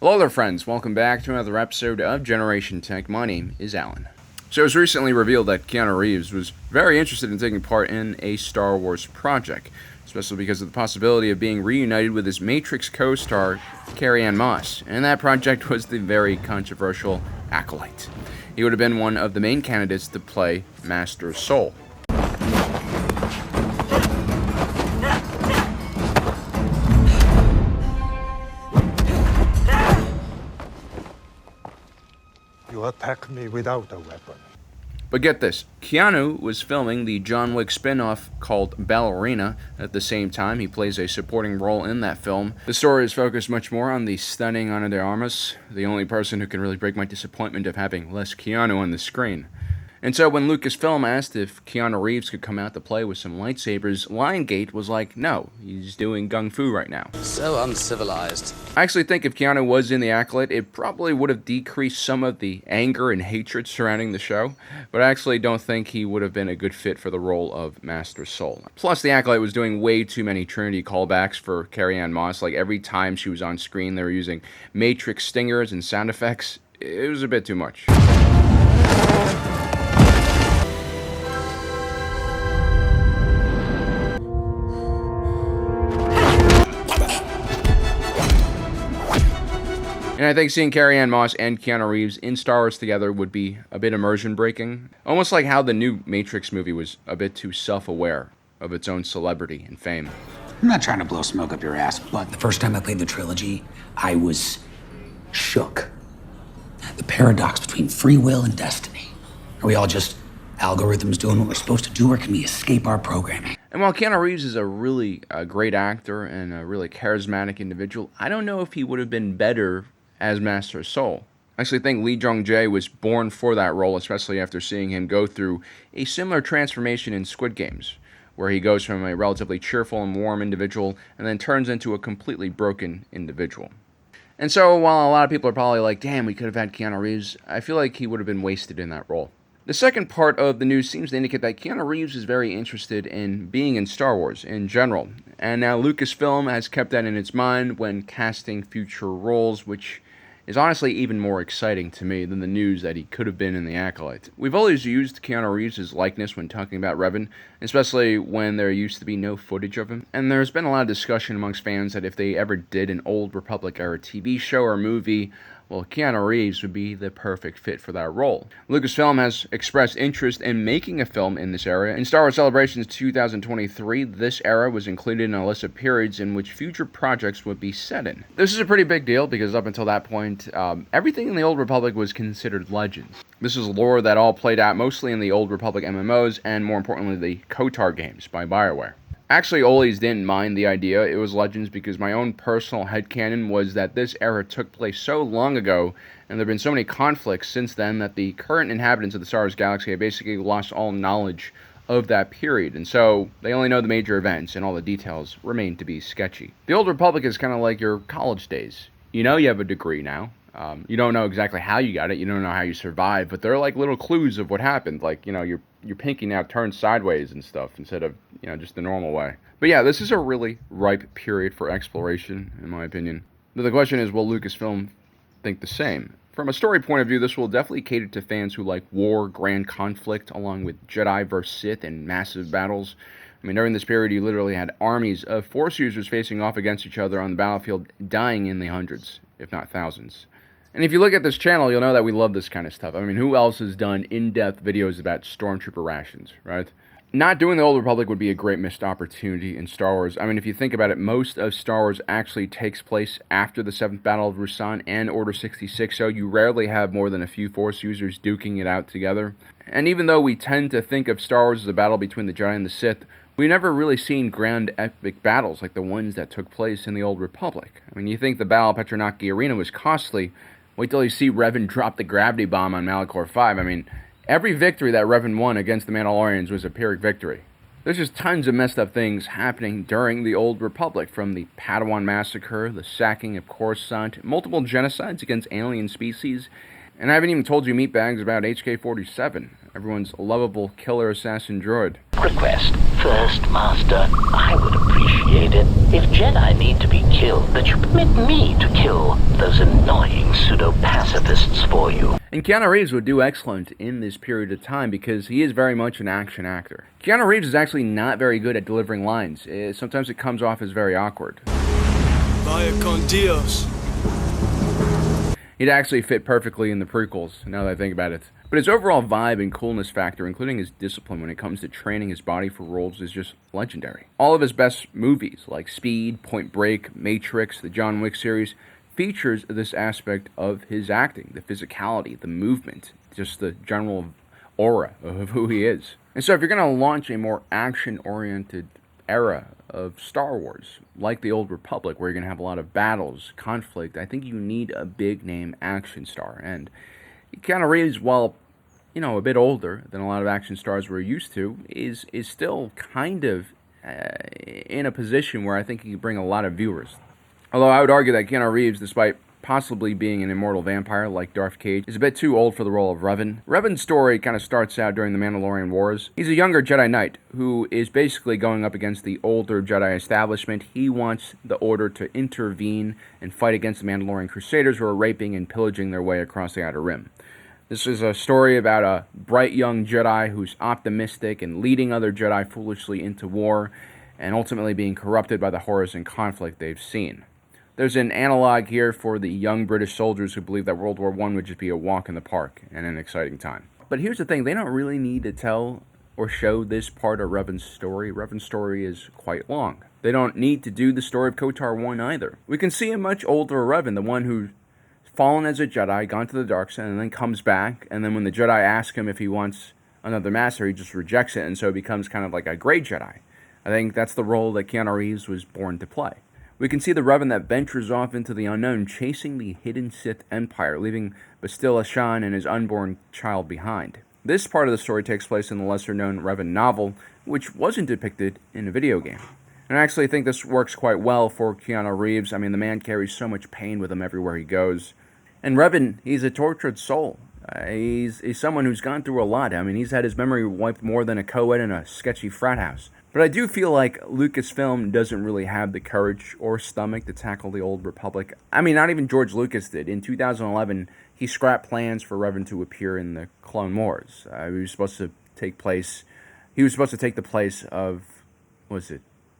Hello there friends, welcome back to another episode of Generation Tech. My name is Alan. So it was recently revealed that Keanu Reeves was very interested in taking part in a Star Wars project, especially because of the possibility of being reunited with his Matrix co-star, Carrie-Anne Moss, and that project was the very controversial Acolyte. He would have been one of the main candidates to play Master Soul. You attack me without a weapon. But get this, Keanu was filming the John Wick spin-off called Ballerina. At the same time, he plays a supporting role in that film. The story is focused much more on the stunning Ana de Armas, the only person who can really break my disappointment of having less Keanu on the screen. And so when Lucasfilm asked if Keanu Reeves could come out to play with some lightsabers, Lionsgate was like, no, he's doing gung fu right now. So uncivilized. I actually think if Keanu was in The Acolyte, it probably would have decreased some of the anger and hatred surrounding the show, but I actually don't think he would have been a good fit for the role of Master Soul. Plus, The Acolyte was doing way too many Trinity callbacks for Carrie-Anne Moss. Like, every time she was on screen, they were using Matrix stingers and sound effects. It was a bit too much. And I think seeing Carrie-Anne Moss and Keanu Reeves in Star Wars together would be a bit immersion-breaking. Almost like how the new Matrix movie was a bit too self-aware of its own celebrity and fame. I'm not trying to blow smoke up your ass, but the first time I played the trilogy, I was shook. The paradox between free will and destiny. Are we all just algorithms doing what we're supposed to do, or can we escape our programming? And while Keanu Reeves is a really great actor and a really charismatic individual, I don't know if he would have been better as Master Soul. I actually think Lee Jung-jae was born for that role, especially after seeing him go through a similar transformation in Squid Games, where he goes from a relatively cheerful and warm individual and then turns into a completely broken individual. And so while a lot of people are probably like, damn, we could have had Keanu Reeves, I feel like he would have been wasted in that role. The second part of the news seems to indicate that Keanu Reeves is very interested in being in Star Wars in general, and now Lucasfilm has kept that in its mind when casting future roles, which is honestly even more exciting to me than the news that he could have been in The Acolyte. We've always used Keanu Reeves' likeness when talking about Revan, especially when there used to be no footage of him, and there's been a lot of discussion amongst fans that if they ever did an Old Republic-era TV show or movie, well, Keanu Reeves would be the perfect fit for that role. Lucasfilm has expressed interest in making a film in this era. In Star Wars Celebrations 2023, this era was included in a list of periods in which future projects would be set in. This is a pretty big deal because up until that point, everything in the Old Republic was considered legends. This is lore that all played out mostly in the Old Republic MMOs and, more importantly, the KOTOR games by BioWare. Actually, always didn't mind the idea it was Legends because my own personal headcanon was that this era took place so long ago and there have been so many conflicts since then that the current inhabitants of the Star Wars galaxy have basically lost all knowledge of that period, and so they only know the major events and all the details remain to be sketchy. The Old Republic is kind of like your college days. You know you have a degree now. You don't know exactly how you got it, you don't know how you survived, but there are like little clues of what happened, like, you know, your pinky now turns sideways and stuff instead of, you know, just the normal way. But yeah, this is a really ripe period for exploration, in my opinion. But the question is, will Lucasfilm think the same? From a story point of view, this will definitely cater to fans who like war, grand conflict, along with Jedi vs. Sith and massive battles. I mean, during this period, you literally had armies of Force users facing off against each other on the battlefield, dying in the hundreds, if not thousands. And if you look at this channel, you'll know that we love this kind of stuff. I mean, who else has done in-depth videos about Stormtrooper rations, right? Not doing the Old Republic would be a great missed opportunity in Star Wars. I mean, if you think about it, most of Star Wars actually takes place after the 7th Battle of Ruusan and Order 66, so you rarely have more than a few Force users duking it out together. And even though we tend to think of Star Wars as a battle between the Jedi and the Sith, we've never really seen grand epic battles like the ones that took place in the Old Republic. I mean, you think the Battle of Petronaki Arena was costly. Wait till you see Revan drop the gravity bomb on Malachor 5. I mean, every victory that Revan won against the Mandalorians was a Pyrrhic victory. There's just tons of messed up things happening during the Old Republic, from the Padawan Massacre, the sacking of Coruscant, multiple genocides against alien species, and I haven't even told you meatbags about HK-47, everyone's lovable killer assassin droid. Request. First, Master, I would appreciate appreciate it if Jedi need to be killed, that you permit me to kill those annoying pseudo-pacifists for you. And Keanu Reeves would do excellent in this period of time because he is very much an action actor. Keanu Reeves is actually not very good at delivering lines. Sometimes it comes off as very awkward. Vaya con Dios. He'd actually fit perfectly in the prequels, now that I think about it. But his overall vibe and coolness factor, including his discipline when it comes to training his body for roles, is just legendary. All of his best movies, like Speed, Point Break, Matrix, the John Wick series, features this aspect of his acting, the physicality, the movement, just the general aura of who he is. And so if you're going to launch a more action-oriented era of Star Wars, like the Old Republic, where you're going to have a lot of battles, conflict, I think you need a big-name action star. And Keanu Reeves, while, a bit older than a lot of action stars we're used to, is still kind of in a position where I think he can bring a lot of viewers. Although I would argue that Keanu Reeves, despite possibly being an immortal vampire like Darth Cage, is a bit too old for the role of Revan. Revan's story kind of starts out during the Mandalorian Wars. He's a younger Jedi Knight who is basically going up against the older Jedi establishment. He wants the Order to intervene and fight against the Mandalorian Crusaders who are raping and pillaging their way across the Outer Rim. This is a story about a bright young Jedi who's optimistic and leading other Jedi foolishly into war and ultimately being corrupted by the horrors and conflict they've seen. There's an analog here for the young British soldiers who believe that World War I would just be a walk in the park and an exciting time. But here's the thing, they don't really need to tell or show this part of Revan's story. Revan's story is quite long. They don't need to do the story of KOTOR 1 either. We can see a much older Revan, the one who's fallen as a Jedi, gone to the dark side, and then comes back, and then when the Jedi ask him if he wants another master, he just rejects it, and so becomes kind of like a gray Jedi. I think that's the role that Keanu Reeves was born to play. We can see the Revan that ventures off into the unknown, chasing the hidden Sith Empire, leaving Bastila Shan and his unborn child behind. This part of the story takes place in the lesser-known Revan novel, which wasn't depicted in a video game. And I actually think this works quite well for Keanu Reeves. I mean, the man carries so much pain with him everywhere he goes. And Revan, he's a tortured soul. He's someone who's gone through a lot. I mean, he's had his memory wiped more than a co-ed in a sketchy frat house. But I do feel like Lucasfilm doesn't really have the courage or stomach to tackle the Old Republic. I mean, not even George Lucas did. In 2011, he scrapped plans for Revan to appear in the Clone Wars. He was supposed to take the place of,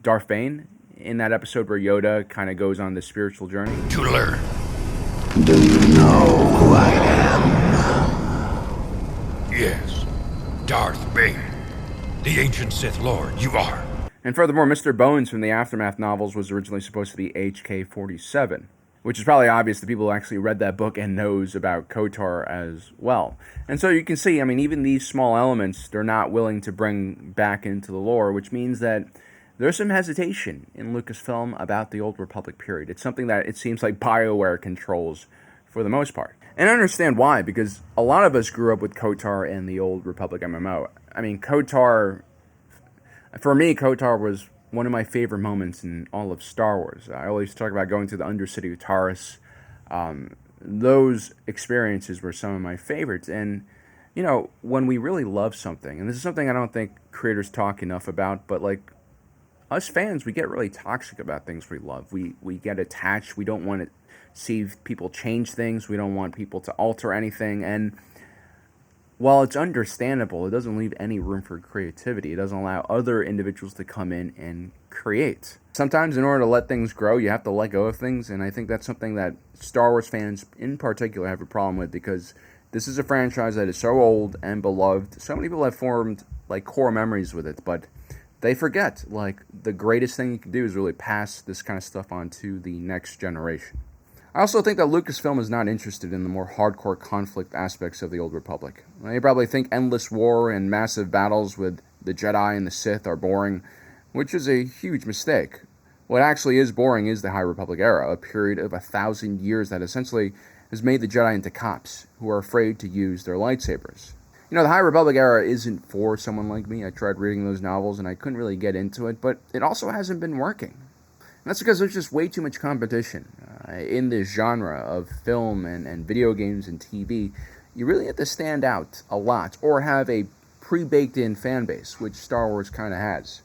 Darth Bane? In that episode where Yoda kind of goes on this spiritual journey. To learn. Do you know who I am? Yes. Darth Bane. The ancient Sith Lord, you are. And furthermore, Mr. Bones from the Aftermath novels was originally supposed to be HK-47, which is probably obvious to people who actually read that book and knows about KOTOR as well. And so you can see, I mean, even these small elements, they're not willing to bring back into the lore, which means that there's some hesitation in Lucasfilm about the Old Republic period. It's something that it seems like BioWare controls for the most part. And I understand why, because a lot of us grew up with KOTOR and the Old Republic MMO. I mean, KOTOR, for me, KOTOR was one of my favorite moments in all of Star Wars. I always talk about going to the Undercity of Taurus. Those experiences were some of my favorites. And, when we really love something, and this is something I don't think creators talk enough about, but like, us fans, we get really toxic about things we love. We get attached. We don't want to see people change things. We don't want people to alter anything. And while it's understandable, it doesn't leave any room for creativity. It doesn't allow other individuals to come in and create. Sometimes in order to let things grow, you have to let go of things. And I think that's something that Star Wars fans in particular have a problem with, because this is a franchise that is so old and beloved. So many people have formed like core memories with it, but they forget, like, the greatest thing you can do is really pass this kind of stuff on to the next generation. I also think that Lucasfilm is not interested in the more hardcore conflict aspects of the Old Republic. They probably think endless war and massive battles with the Jedi and the Sith are boring, which is a huge mistake. What actually is boring is the High Republic era, a period of 1,000 years that essentially has made the Jedi into cops who are afraid to use their lightsabers. The High Republic era isn't for someone like me. I tried reading those novels and I couldn't really get into it, but it also hasn't been working. And that's because there's just way too much competition in this genre of film and video games and TV. You really have to stand out a lot or have a pre-baked in fan base, which Star Wars kind of has.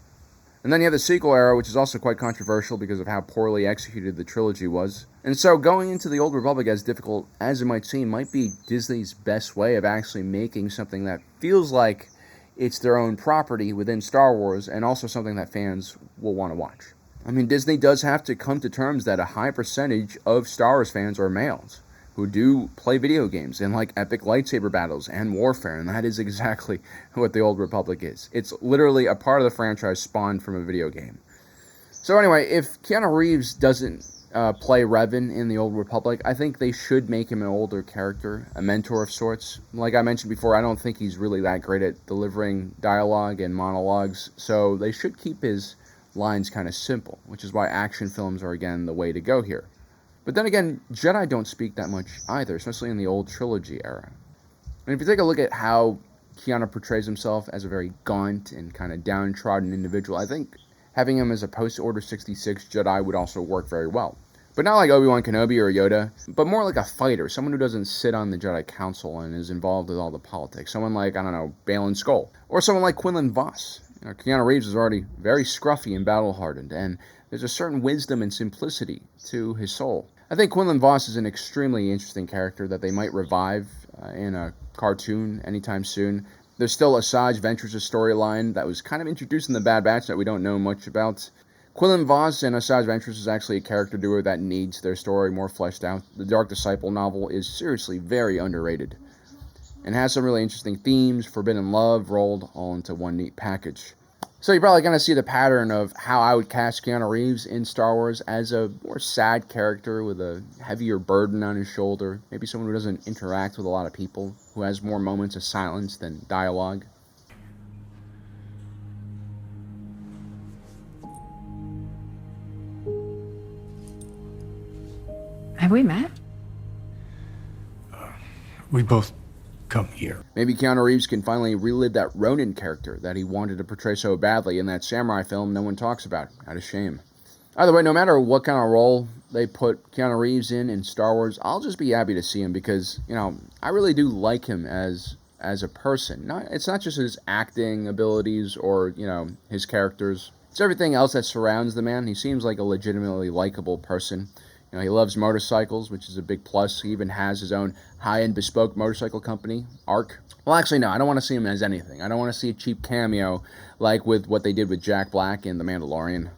And then you have the sequel era, which is also quite controversial because of how poorly executed the trilogy was. And so going into the Old Republic, as difficult as it might seem, might be Disney's best way of actually making something that feels like it's their own property within Star Wars, and also something that fans will want to watch. I mean, Disney does have to come to terms that a high percentage of Star Wars fans are males who do play video games and like epic lightsaber battles and warfare, and that is exactly what the Old Republic is. It's literally a part of the franchise spawned from a video game. So anyway, if Keanu Reeves doesn't play Revan in the Old Republic, I think they should make him an older character, a mentor of sorts. Like I mentioned before, I don't think he's really that great at delivering dialogue and monologues, so they should keep his lines kind of simple, which is why action films are, again, the way to go here. But then again, Jedi don't speak that much either, especially in the old trilogy era. And if you take a look at how Keanu portrays himself as a very gaunt and kind of downtrodden individual, I think having him as a post-Order 66 Jedi would also work very well. But not like Obi-Wan Kenobi or Yoda, but more like a fighter, someone who doesn't sit on the Jedi Council and is involved with all the politics. Someone like, I don't know, Balin Skoll. Or someone like Quinlan Vos. You know, Keanu Reeves is already very scruffy and battle-hardened, and there's a certain wisdom and simplicity to his soul. I think Quinlan Vos is an extremely interesting character that they might revive in a cartoon anytime soon. There's still Asajj Ventress' storyline that was kind of introduced in The Bad Batch that we don't know much about. Quinlan Vos and Asajj Ventress is actually a character duo that needs their story more fleshed out. The Dark Disciple novel is seriously very underrated and has some really interesting themes, forbidden love, rolled all into one neat package. So you're probably going to see the pattern of how I would cast Keanu Reeves in Star Wars as a more sad character with a heavier burden on his shoulder. Maybe someone who doesn't interact with a lot of people, who has more moments of silence than dialogue. Have we met? We both come here. Maybe Keanu Reeves can finally relive that Ronin character that he wanted to portray so badly in that samurai film no one talks about. Out of shame. Either way, no matter what kind of role they put Keanu Reeves in Star Wars, I'll just be happy to see him because, you know, I really do like him as a person. It's not just his acting abilities or, you know, his characters. It's everything else that surrounds the man. He seems like a legitimately likable person. You know, he loves motorcycles, which is a big plus. He even has his own high-end bespoke motorcycle company, ARC. Well, actually, no, I don't want to see him as anything. I don't want to see a cheap cameo like with what they did with Jack Black in The Mandalorian.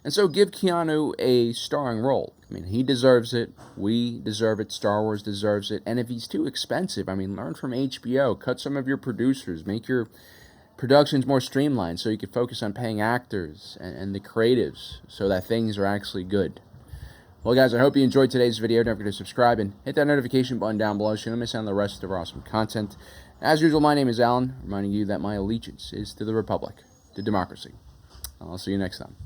And so give Keanu a starring role. I mean, he deserves it. We deserve it. Star Wars deserves it. And if he's too expensive, I mean, learn from HBO. Cut some of your producers. Make your productions more streamlined so you can focus on paying actors and the creatives so that things are actually good. Well, guys, I hope you enjoyed today's video. Don't forget to subscribe and hit that notification button down below so you don't miss out on the rest of our awesome content. As usual, my name is Alan, reminding you that my allegiance is to the Republic, to democracy. I'll see you next time.